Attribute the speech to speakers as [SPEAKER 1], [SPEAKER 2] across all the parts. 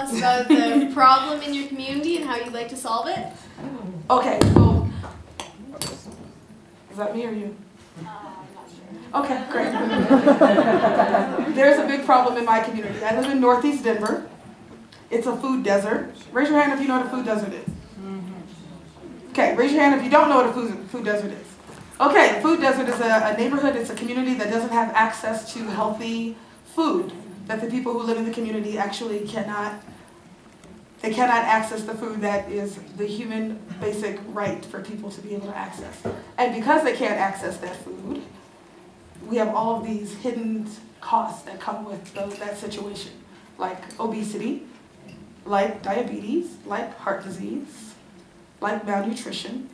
[SPEAKER 1] us about the problem in your community and how you'd like to solve it?
[SPEAKER 2] Okay, so, is that me or you? Okay, great. There's a big problem in my community. I live in Northeast Denver. It's a food desert. Raise your hand if you know what a food desert is. Okay, raise your hand if you don't know what a food desert is. Okay, a food desert is a neighborhood, it's a community that doesn't have access to healthy food, that the people who live in the community actually cannot access the food that is the human basic right for people to be able to access. And because they can't access that food, we have all of these hidden costs that come with that situation, like obesity, like diabetes, like heart disease, like malnutrition.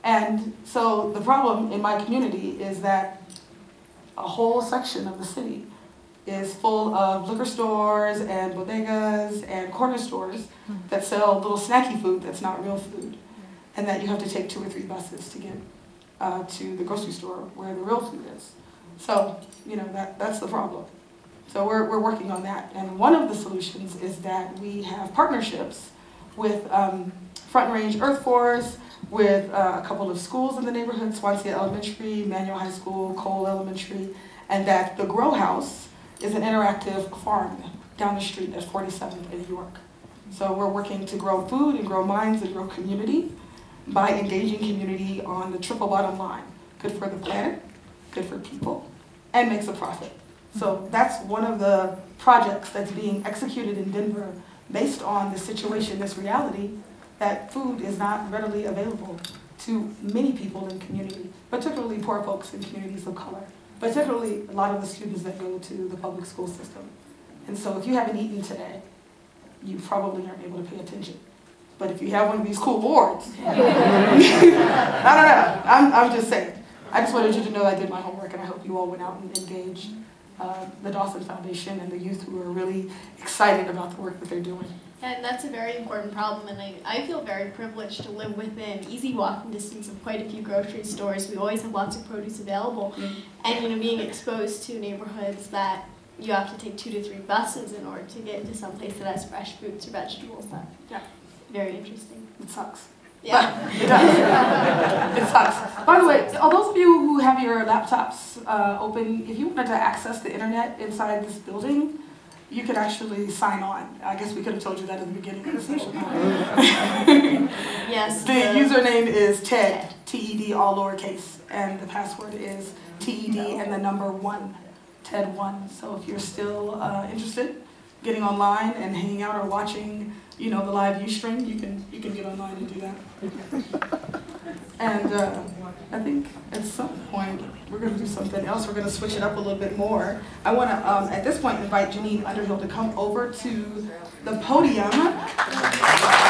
[SPEAKER 2] And so the problem in my community is that a whole section of the city is full of liquor stores and bodegas and corner stores that sell little snacky food that's not real food, and that you have to take 2 or 3 buses to get to the grocery store where the real food is. So, you know, that's the problem. So we're working on that. And one of the solutions is that we have partnerships with Front Range Earth Force, with a couple of schools in the neighborhood, Swansea Elementary, Manual High School, Cole Elementary, and that the Grow House is an interactive farm down the street at 47th in York. So we're working to grow food and grow minds and grow community by engaging community on the triple bottom line. Good for the planet, good for people, and makes a profit. So that's one of the projects that's being executed in Denver based on the situation, this reality, that food is not readily available to many people in the community, particularly poor folks in communities of color, particularly a lot of the students that go to the public school system. And so if you haven't eaten today, you probably aren't able to pay attention. But if you have one of these cool boards, I don't know, I'm just saying. I just wanted you to know I did my homework, and I hope you all went out and engaged the Dawson Foundation and the youth who are really excited about the work that they're doing.
[SPEAKER 1] And that's a very important problem, and I feel very privileged to live within easy walking distance of quite a few grocery stores. We always have lots of produce available, and you know, being exposed to neighborhoods that you have to take 2 to 3 buses in order to get to some place that has fresh fruits or vegetables. That's very interesting.
[SPEAKER 2] It sucks.
[SPEAKER 1] Yeah.
[SPEAKER 2] It does. It sucks. By the way, all those of you who have your laptops open, if you wanted to access the internet inside this building, you could actually sign on. I guess we could have told you that at the beginning of the session.
[SPEAKER 1] Yes.
[SPEAKER 2] The username is TED, T-E-D, all lowercase, and the password is TED and the number 1, TED1. So if you're still interested, getting online and hanging out or watching, you know, the live Ustream, you can get online and do that. And I think at some point we're going to do something else. We're going to switch it up a little bit more. I want to, at this point, invite Janine Underhill to come over to the podium.